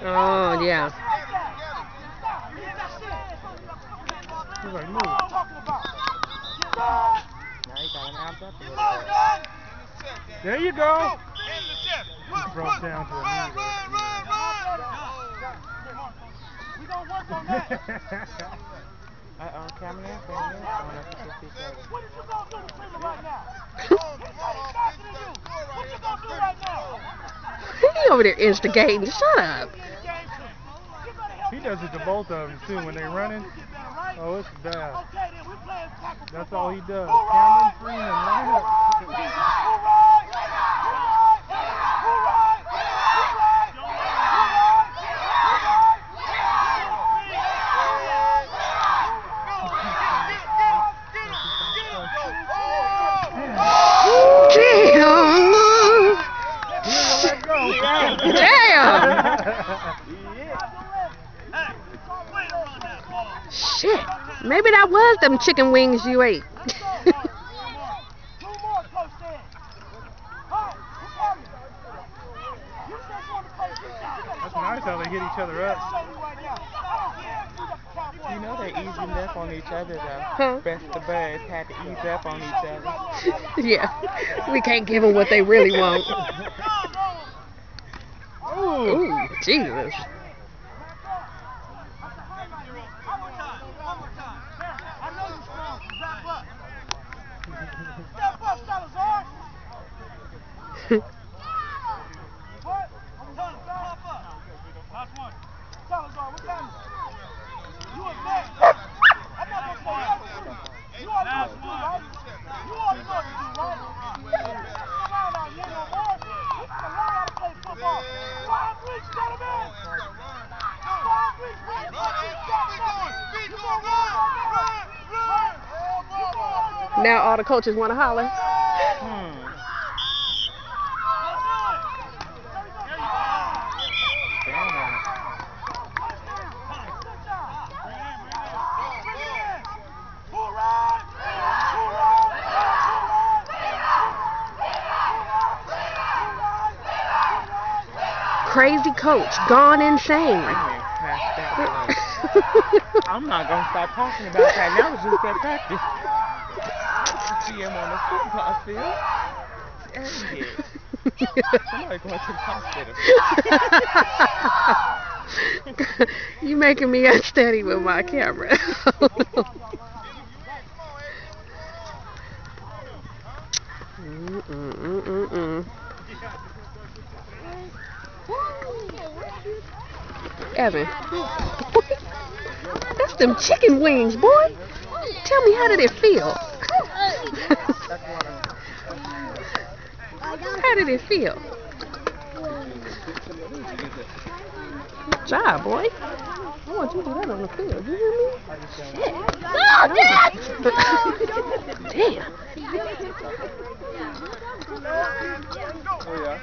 Oh, yeah. There you go. Brought down to a knee. We gonna work on that. Camera there. What is you gonna do to Freeman right now? He's faster than you. What you gonna do right now? He over there instigating. Shut up. He does it to both of them too when they running. Oh, it's bad. That's all he does. Cameron Freeman, line up. Shit. Maybe that was them chicken wings you ate. That's nice how they hit each other up. You know they easing up on each other though. Huh? Best of buds had to ease up on each other. Yeah. We can't give them what they really want. Ooh, Jesus. Now all the coaches want to holler. Crazy coach, gone insane. I'm not gonna stop talking about that. That was just at practice. See him on the football field. Somebody going to the hospital. You making me unsteady with my camera. Evan, that's them chicken wings, boy. Tell me, how did it feel? How did it feel? Good job, boy. I want you to do that on the field. You hear me? Shit. Damn. Oh, yeah.